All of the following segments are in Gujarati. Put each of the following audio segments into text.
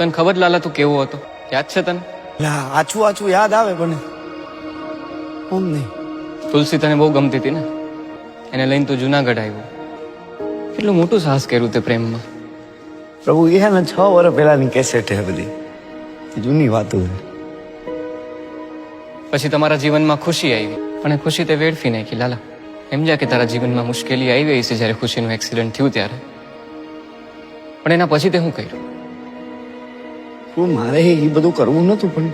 તને ખબર લાલા તું કેવો હતો? યાદ છે તને? આછું આછું યાદ આવે પણ ઓમ નહીં. તુલસી તને બહુ ગમતી હતી ને, એને લઈને તું જુનાગઢ આવ્યો. કેટલું મોટું સાહસ કર્યું તે પ્રેમમાં. પ્રભુ એ ને 6 વર્ષ પહેલાની કેસેટ હે બધી, જૂની વાતો છે. પછી તમારા જીવનમાં ખુશી આવી, પણ એ ખુશી તે વેડફી નાખી લાલા. સમજ્યા કે તારા જીવનમાં મુશ્કેલી આવી ગઈ છે જ્યારે ખુશીનું એક્સિડન્ટ થયું ત્યારે, પણ એના પછી તે શું કર્યું? શું મારે એ બધું કરવું નતું, પણ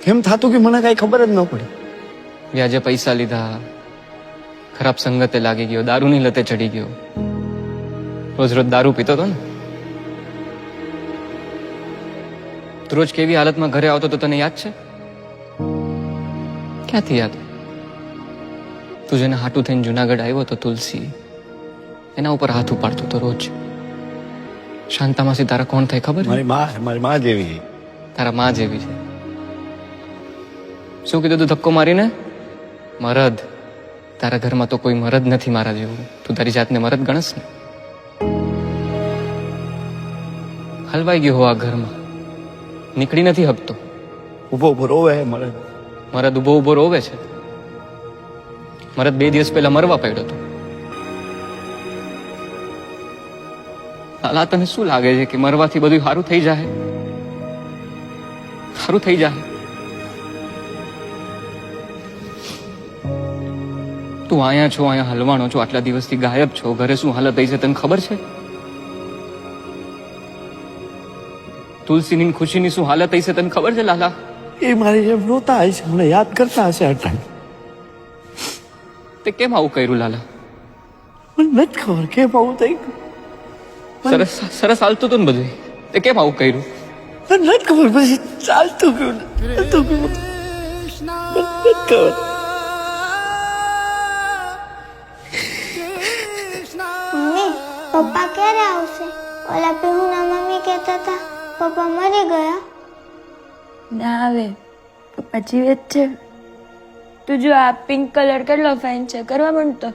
કેમ થતું કે મને કઈ ખબર જ ન પડી. વ્યાજે પૈસા લીધા, ખરાબ સંગતે લાગી ગયો, દારૂની લતે ચડી ગયો, રોજ રોજ દારૂ પીતો હતો ને. તું રોજ કેવી હાલતમાં ઘરે આવતો તો તને યાદ છે? ક્યાંથી યાદ? તું જેને હાટું થઈને જુનાગઢ આવ્યો તો તુલસી, એના ઉપર હાથ ઉપાડતો તો રોજ. શાંતામાસી તારા કોણ થાય ખબર? મારી માં જેવી. તારા માં જેવી છે. શું કીધું તું ધક્કો મારીને? મરદ. તારા ઘરમાં તો કોઈ મરદ નથી મારા જેવું. તું તારી જાતને મરદ ગણસ ને. હલવાઈ ગયો હો આ ઘરમાં, નીકળી નથી હકતો. ઉભો ઉભો રોવે મરે. મરદ ઉભો ઉભો રોવે છે. મરદ 2 દિવસ પહેલા મરવા પડ્યો હતો. લાલા તને શું લાગે છે કે મરવાથી બધું સારું થઈ જાય? સારું થઈ જાય? તું અહીંયા છો, અહીંયા હલવાણો છો, આટલા દિવસથી ગાયબ છો. ઘરે શું હાલત થઈ છે તને ખબર છે? તુલસીની ખુશીની શું હાલત થઈ છે તને ખબર છે લાલા? એ મારી જેમ રોતા હશે, મને યાદ કરતા હશે આ ટાઈમ. તે કેમ આવું કર્યું લાલા? મને નથી ખબર કેમ આવું થઈ ગયું. સરસ સરસ હાલતું હતું ને બધું, તે કેમ આવું કર્યું? મને નથી ખબર, પછી ચાલતું ગયું ચાલતું ગયું. મને નથી ખબર. મમ્મી, પપ્પા ક્યારે આવશે? ઓલા પીહુના મમ્મી કહેતા હતા પપ્પા મરી ગયા. ના આવે, પપ્પા જીવે જ છે. તું જો આ પિંક કલર કેટલો ફાઇન છે, કરવા માંડતો.